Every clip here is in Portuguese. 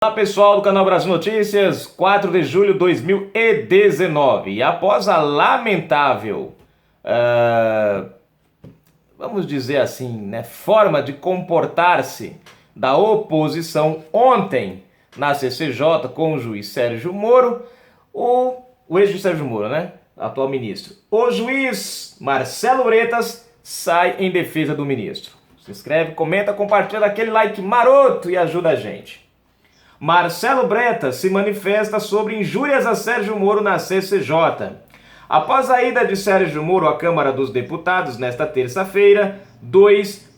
Olá pessoal do canal Brasil Notícias, 4 de julho de 2019. E após a lamentável, vamos dizer assim, né, forma de comportar-se da oposição ontem na CCJ com o juiz Sérgio Moro, o ex-juiz Sérgio Moro, né, atual ministro, o juiz Marcelo Bretas sai em defesa do ministro. Se inscreve, comenta, compartilha aquele like maroto e ajuda a gente. Marcelo Bretas se manifesta sobre injúrias a Sérgio Moro na CCJ. Após a ida de Sérgio Moro à Câmara dos Deputados nesta terça-feira,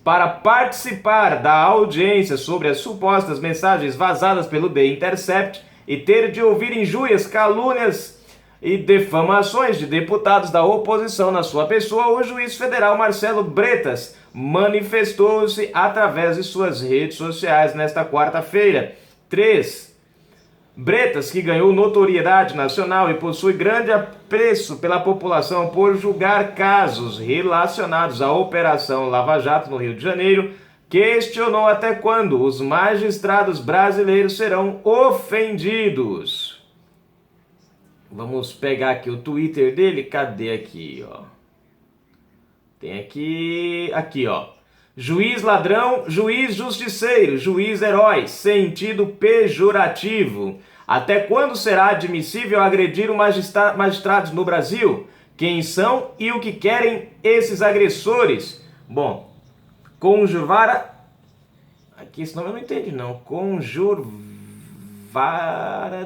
para participar da audiência sobre as supostas mensagens vazadas pelo The Intercept e ter de ouvir injúrias, calúnias e difamações de deputados da oposição na sua pessoa, o juiz federal Marcelo Bretas manifestou-se através de suas redes sociais nesta quarta-feira. 3. Bretas, que ganhou notoriedade nacional e possui grande apreço pela população por julgar casos relacionados à Operação Lava Jato no Rio de Janeiro, questionou até quando os magistrados brasileiros serão ofendidos. Vamos pegar aqui o Twitter dele. Cadê aqui, ó? Tem aqui, ó. Juiz ladrão, juiz justiceiro, juiz herói, sentido pejorativo. Até quando será admissível agredir os magistrados no Brasil? Quem são e o que querem esses agressores? Bom, conjurvara... Aqui esse nome eu não entendi não. Conjurvara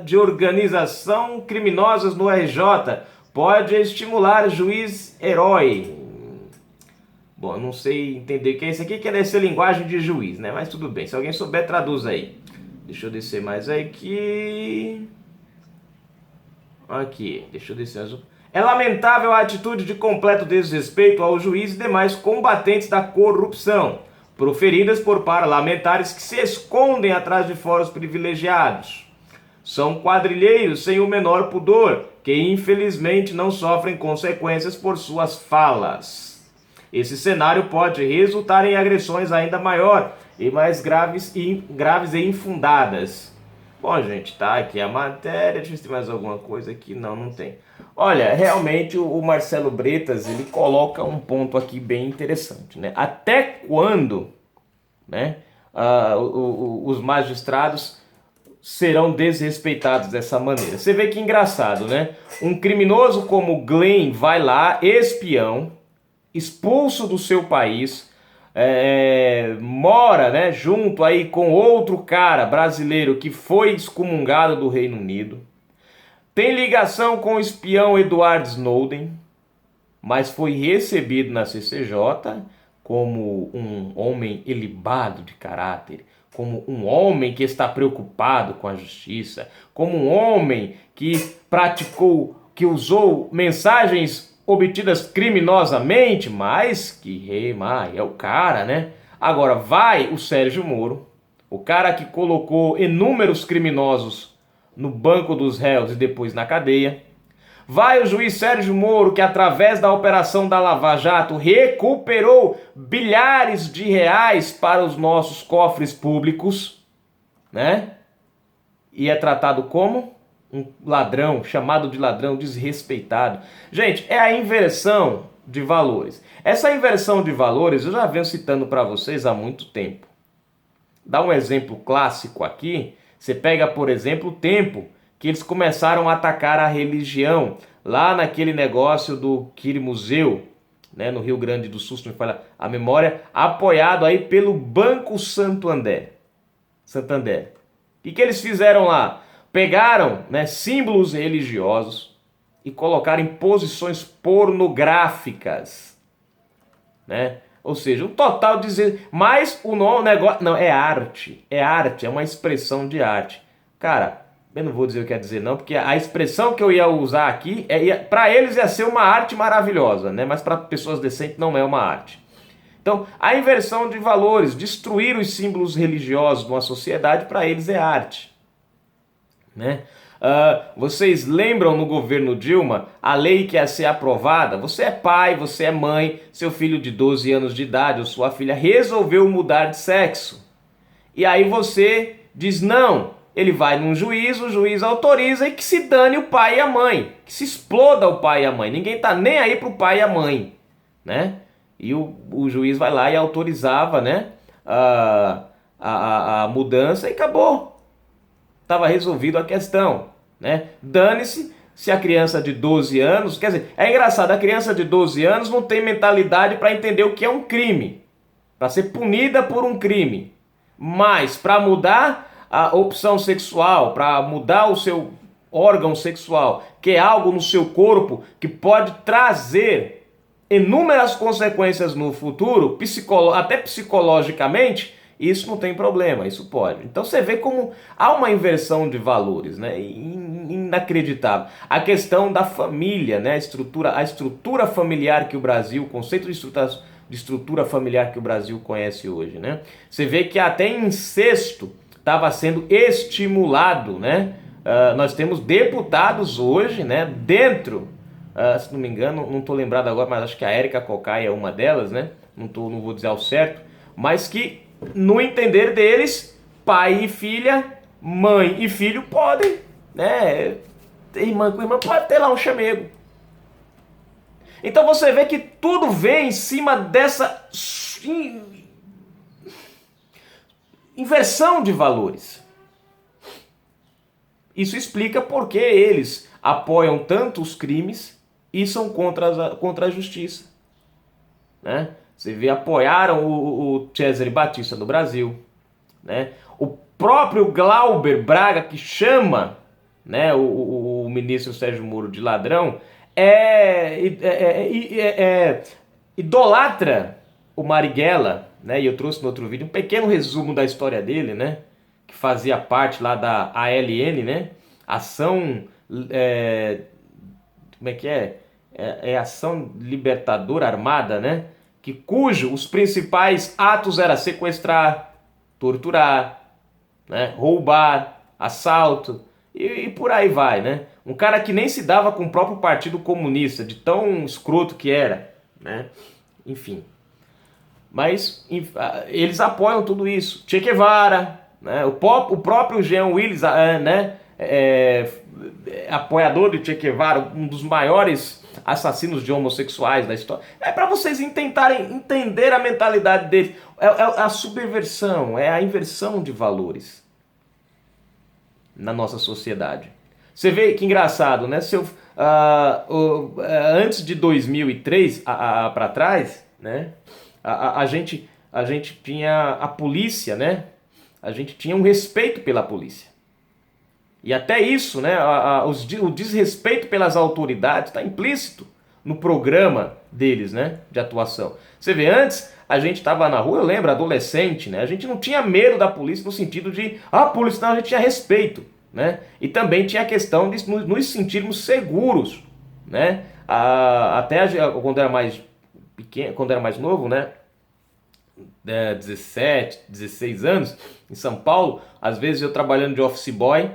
de organização criminosas no RJ. Pode estimular juiz herói. Bom, eu não sei entender o que é isso aqui, que deve ser linguagem de juiz, né? Mas tudo bem, se alguém souber, traduz aí. Deixa eu descer mais aqui. Aqui, deixa eu descer. É lamentável a atitude de completo desrespeito ao juiz e demais combatentes da corrupção, proferidas por parlamentares que se escondem atrás de fóruns privilegiados. São quadrilheiros sem o menor pudor, que infelizmente não sofrem consequências por suas falas. Esse cenário pode resultar em agressões ainda maiores e mais graves e infundadas. Bom, gente, tá aqui a matéria. Deixa eu ver se tem mais alguma coisa aqui. Não tem. Olha, realmente o Marcelo Bretas, ele coloca um ponto aqui bem interessante, né? Até quando, né, os magistrados serão desrespeitados dessa maneira? Você vê que engraçado, né? Um criminoso como Glenn vai lá, espião, expulso do seu país, mora, né, junto aí com outro cara brasileiro que foi excomungado do Reino Unido, tem ligação com o espião Edward Snowden, mas foi recebido na CCJ como um homem ilibado de caráter, como um homem que está preocupado com a justiça, como um homem que usou mensagens obtidas criminosamente, mas que é o cara, né? Agora vai o Sérgio Moro, o cara que colocou inúmeros criminosos no banco dos réus e depois na cadeia. Vai o juiz Sérgio Moro, que através da operação da Lava Jato recuperou bilhares de reais para os nossos cofres públicos, né? E é tratado como um ladrão, chamado de ladrão, desrespeitado. Gente, é a inversão de valores. Essa inversão de valores eu já venho citando para vocês há muito tempo. Dá um exemplo clássico aqui. Você pega, por exemplo, o tempo que eles começaram a atacar a religião, lá naquele negócio do Museu, né, no Rio Grande do Sul, se não me falha a memória, apoiado aí pelo Banco Santander. O que eles fizeram lá? Pegaram, né, símbolos religiosos e colocaram em posições pornográficas, né? Ou seja, um total dizer, mas o negócio não é arte, é uma expressão de arte. Cara, eu não vou dizer o que quer dizer não, porque a expressão que eu ia usar aqui para eles ia ser uma arte maravilhosa, né? Mas para pessoas decentes não é uma arte. Então, a inversão de valores, destruir os símbolos religiosos de uma sociedade, para eles é arte, né? Vocês lembram no governo Dilma a lei que ia ser aprovada? Você é pai, você é mãe, seu filho de 12 anos de idade ou sua filha resolveu mudar de sexo. E aí você diz, não, ele vai num juiz, o juiz autoriza e que se dane o pai e a mãe, que se exploda o pai e a mãe. Ninguém tá nem aí pro pai e a mãe, né? E o juiz vai lá e autorizava, né, a mudança e acabou. Tava resolvido a questão, né? Dane-se se a criança de 12 anos... Quer dizer, é engraçado, a criança de 12 anos não tem mentalidade para entender o que é um crime, para ser punida por um crime. Mas para mudar a opção sexual, para mudar o seu órgão sexual, que é algo no seu corpo que pode trazer inúmeras consequências no futuro, até psicologicamente, isso não tem problema, isso pode. Então você vê como há uma inversão de valores, né? Inacreditável. A questão da família, né? A estrutura familiar que o Brasil, o conceito de estrutura familiar que o Brasil conhece hoje, né? Você vê que até incesto estava sendo estimulado, né? Nós temos deputados hoje, né? Dentro, se não me engano, não estou lembrado agora, mas acho que a Érica Cocai é uma delas, né? Não vou dizer ao certo, mas que no entender deles, pai e filha, mãe e filho podem, né? Irmã com irmã pode ter lá um chamego. Então você vê que tudo vem em cima dessa inversão de valores. Isso explica por que eles apoiam tanto os crimes e são contra a justiça, né? Você vê, apoiaram o Cesare Battista no Brasil, né? O próprio Glauber Braga, que chama, né, o ministro Sérgio Moro de ladrão, idolatra o Marighella, né? E eu trouxe no outro vídeo um pequeno resumo da história dele, né? Que fazia parte lá da ALN, né? Ação... como é que é? Ação Libertadora Armada, né? Cujo os principais atos era sequestrar, torturar, né, roubar, assalto e por aí vai, né? Um cara que nem se dava com o próprio Partido Comunista, de tão escroto que era, né? Enfim. Mas eles apoiam tudo isso. Che Guevara, né? O próprio Jean Willis, né? Apoiador de Che Guevara, um dos maiores assassinos de homossexuais da história. É para vocês tentarem entender a mentalidade deles. É a subversão, é a inversão de valores na nossa sociedade. Você vê que engraçado, né? Antes de 2003 para trás, né? A gente tinha a polícia, né? A gente tinha um respeito pela polícia. E até isso, né, o desrespeito pelas autoridades está implícito no programa deles, né, de atuação. Você vê, antes a gente estava na rua, eu lembro, adolescente, né, a gente não tinha medo da polícia no sentido de, polícia, não, a gente tinha respeito, né, e também tinha a questão de nos sentirmos seguros, né, até quando era mais pequeno, quando era mais novo, né, 17, 16 anos, em São Paulo, às vezes eu trabalhando de office boy,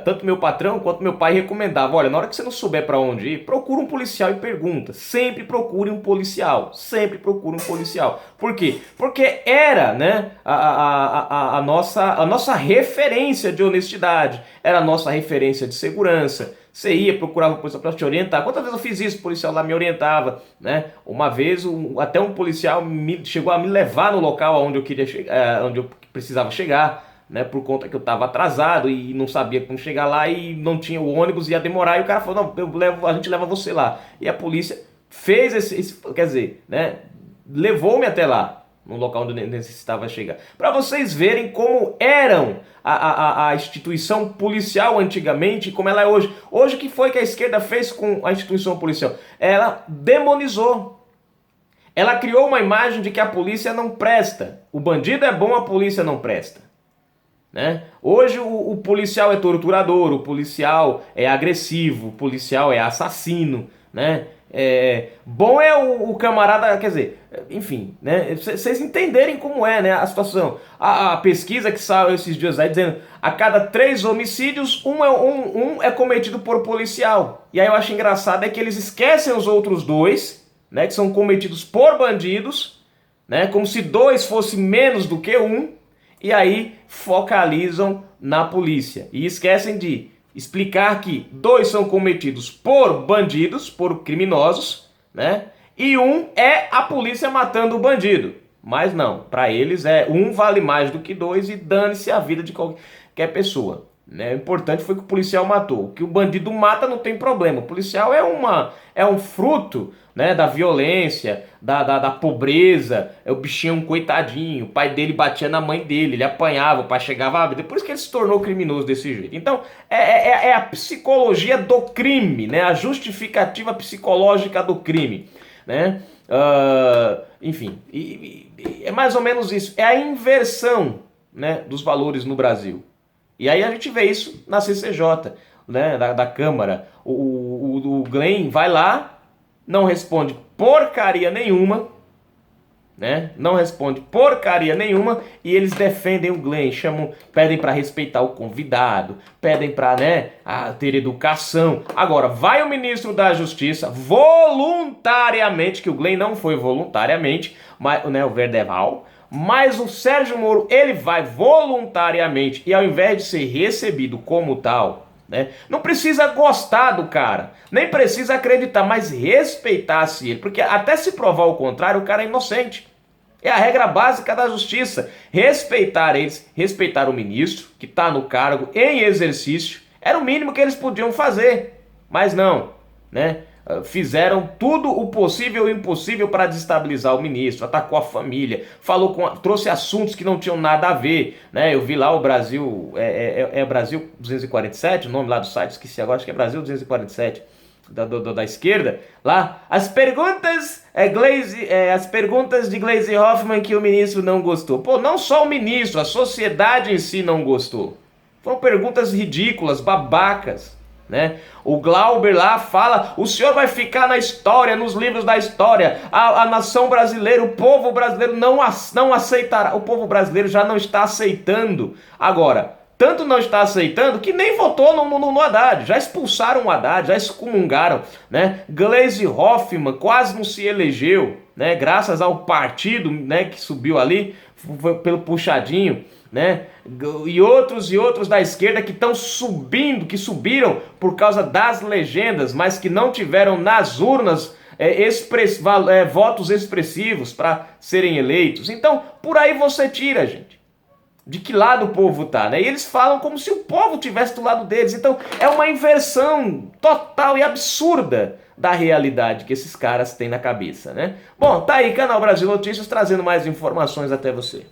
tanto meu patrão quanto meu pai recomendavam, olha, na hora que você não souber para onde ir, procura um policial e pergunta. Sempre procure um policial, sempre procure um policial. Por quê? Porque era, né, a nossa referência de honestidade, era a nossa referência de segurança. Você ia, procurava um policial para te orientar. Quantas vezes eu fiz isso? O policial lá me orientava, né? Uma vez até um policial chegou a me levar no local onde eu queria chegar, onde eu precisava chegar, né, por conta que eu estava atrasado e não sabia como chegar lá e não tinha o ônibus, ia demorar, e o cara falou, não, a gente leva você lá. E a polícia fez quer dizer, né, levou-me até lá, num local onde eu necessitava chegar. Para vocês verem como eram a instituição policial antigamente e como ela é hoje. Hoje, o que foi que a esquerda fez com a instituição policial? Ela demonizou. Ela criou uma imagem de que a polícia não presta. O bandido é bom, a polícia não presta. Né? Hoje o policial é torturador, o policial é agressivo, o policial é assassino, né? Bom é o camarada, quer dizer, enfim, né? Vocês entenderem como é, né, a situação. A pesquisa que saiu esses dias aí dizendo a cada 3 homicídios, um é cometido por policial. E aí eu acho engraçado é que eles esquecem os outros 2, né, que são cometidos por bandidos, né, como se 2 fosse menos do que 1. e aí focalizam na polícia. E esquecem de explicar que 2 são cometidos por bandidos, por criminosos, né? E um é a polícia matando o bandido. Mas não, para eles um vale mais do que 2 e dane-se a vida de qualquer pessoa. Né? O importante foi que o policial matou. O que o bandido mata não tem problema. O policial é um fruto, né, da violência, da pobreza. É o bichinho um coitadinho. O pai dele batia na mãe dele, ele apanhava, o pai chegava depois que ele se tornou criminoso desse jeito. Então é a psicologia do crime, né? A justificativa psicológica do crime, né? Enfim, é mais ou menos isso. É a inversão, né, dos valores no Brasil. E aí a gente vê isso na CCJ, né, da Câmara. O Glenn vai lá, não responde porcaria nenhuma, né? Não responde porcaria nenhuma e eles defendem o Glenn, pedem para respeitar o convidado, pedem para, né, ter educação. Agora, vai o ministro da Justiça voluntariamente, que o Glenn não foi voluntariamente, mas, né, o Verdeval, mas o Sérgio Moro, ele vai voluntariamente e ao invés de ser recebido como tal, né, não precisa gostar do cara, nem precisa acreditar, mas respeitar-se ele, porque até se provar o contrário, o cara é inocente. É a regra básica da justiça. Respeitar eles, respeitar o ministro que está no cargo em exercício, era o mínimo que eles podiam fazer. Mas não, né? Fizeram tudo o possível e o impossível para desestabilizar o ministro, atacou a família, trouxe assuntos que não tinham nada a ver, né? Eu vi lá o Brasil, Brasil 247, o nome lá do site, esqueci agora, acho que é Brasil 247, da esquerda, lá, as perguntas de Gleisi Hoffmann que o ministro não gostou. Pô, não só o ministro, a sociedade em si não gostou. Foram perguntas ridículas, babacas, né? O Glauber lá fala, o senhor vai ficar na história, nos livros da história, a nação brasileira, o povo brasileiro não aceitará, o povo brasileiro já não está aceitando. Agora, tanto não está aceitando que nem votou no Haddad, já expulsaram o Haddad, já excomungaram, né? Gleisi Hoffmann quase não se elegeu, né? Graças ao partido, né, que subiu ali, pelo puxadinho, né? E outros da esquerda que estão subindo, que subiram por causa das legendas, mas que não tiveram nas urnas votos expressivos para serem eleitos. Então, por aí você tira, gente, de que lado o povo tá, né? E eles falam como se o povo tivesse do lado deles. Então, é uma inversão total e absurda da realidade que esses caras têm na cabeça, né? Bom, tá aí, Canal Brasil Notícias, trazendo mais informações até você.